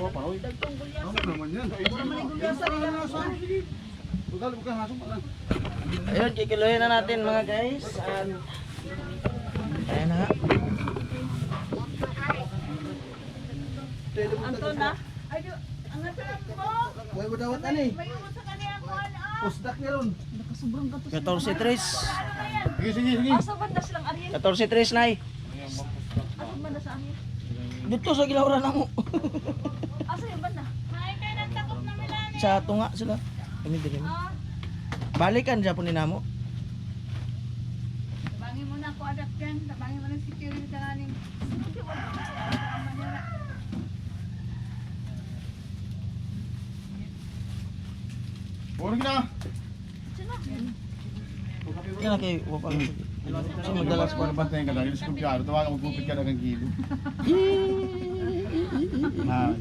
Oo, paroy. Dagtong gulyasan. Ano naman yan? Wala man yung gulyasan nila. Bukan, bukan hasong pala. Ayun, kikiluhin na natin mga guys. Ayan na nga. Anton na? Ay, ang natanap mo. Huwag mo dawat ani. May uwan sa kanya ako. Pusdak niya ron. Nakasobrang katos. 14-3. Ano ba yan? Sige, sige, sige. Asa banda silang Ariel? 14-3 nay. Asa banda sa amin? Dito sa gilawran na mo. Asa yung banda? Ay, kayo nang takot na Milani. Sa tunga sila. Kami din. Ah, Balikan dyan po ni namo. tabangin mo na ako adapt yan. Tabangin mo ng security ka nanin. Puro na. Yan na kay Wapang. So madalas ko na bantayan ka dahil sa kumpiyado. Tawagan magpupit ka na ng kilo. Ha.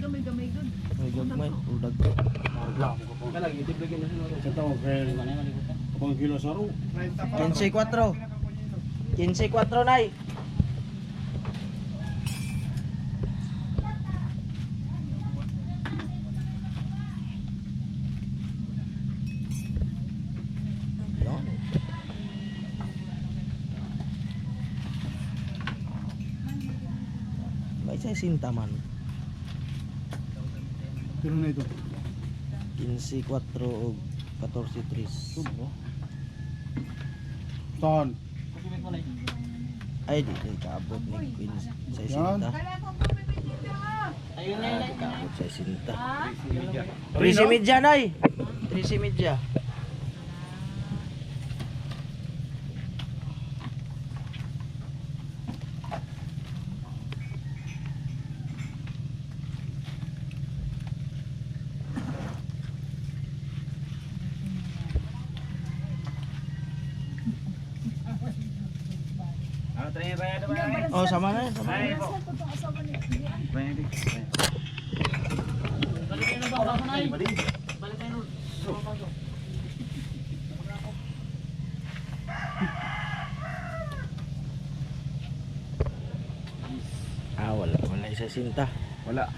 Gamay good. May gagmay. Udag. Sa tao, kaya kapag kilo sa ro. 15-4. 15-4 nay. Yan. May sa sinta man. Kilo na ito. 15-4 o 14-3. Subo. Ton. Ay, di kaabot ni Queen sa Yan. sinta. Kala ko pumipit ka. Di kaabot sa sinta. Ha? 13 media nay. 13 media. Oh, sama na, sama na. Wala isa sinta. Wala.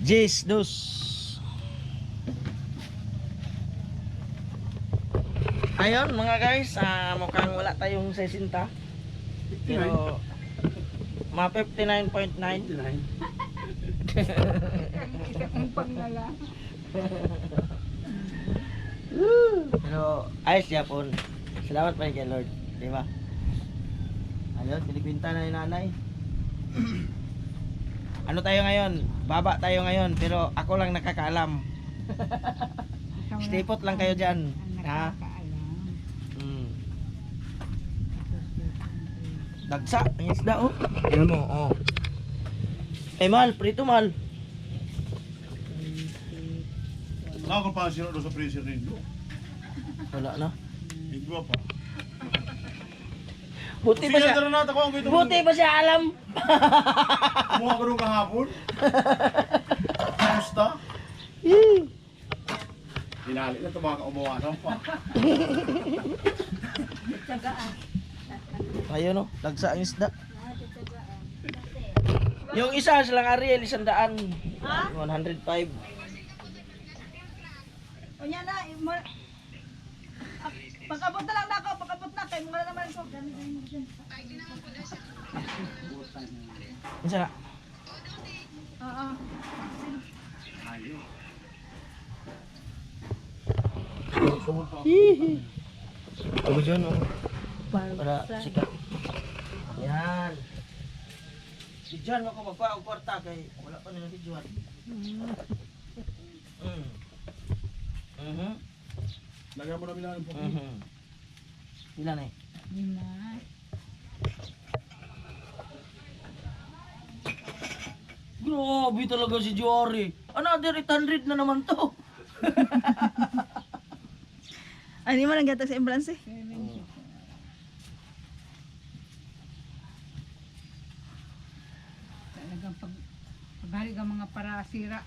Jis, dos. Ayun mga guys, mukhang wala tayong sesinta. Pero mga 59.9. Ang panglala. Pero ayos yapon. Salamat pa rin kay Lord, di ba? Ayun, pinikwinta na ni nanay. Ano tayo ngayon? Baba tayo ngayon, pero ako lang nakakaalam. Stay put lang kayo dyan. Ha? Dagsa, ang isda oh. Tingnan mo, oh. Mal, prito mal. Ako pa sino doon sa freezer rin do. Wala na. Igwa pa. Buti ba siya? Buti ba siya alam? Kumuha ko rin kahapon. Kamusta? Dinali na ito mga umuwanan pa. Ayun no, dagsa ang isda. Yung isa silang Ariel, 100. 105. O yan na, pag-abot na lang na ako, pag-abot na kayo, mga naman ko. Isa na. Oo. Hihi. Ako dyan oh. Para sikat. Yan. Si John ako magpaong kwarta kay wala pa nila si John. Lagyan mo na bilang po. Ilan eh? Lima. Grabe talaga si Jory. Another 800 na naman to. Ano mo lang gata sa ambulance eh? Talagang paghalik ang mga parasira.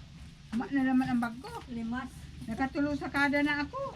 Ama na naman ang bag ko. Limas. Nakatulong sa kada na ako.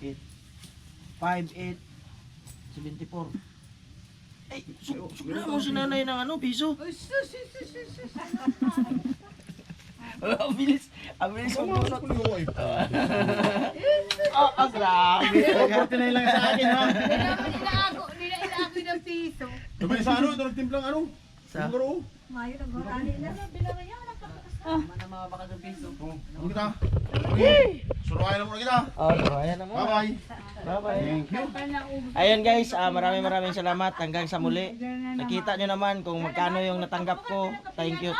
8, 5, 8, 74. Ay, sukla mo si nanay ng ano, piso. Uy, sus, sus, sus, sus, sus. Ang bilis ang bunot. Grabe. 49 lang sa akin ha. Hindi naman inaago ng piso. Sabay sa ano, ito nagtimplang ano. Sa- Siguro. Mayo nang gorani na. Bilangan niya Ano kita? Okay. Suruayan na muna kita. Ayan naman. Bye-bye. Bye-bye. Thank you. Ayun guys, maraming salamat hanggang sa muli. Nakita nyo naman kung magkano yung natanggap ko. Thank you.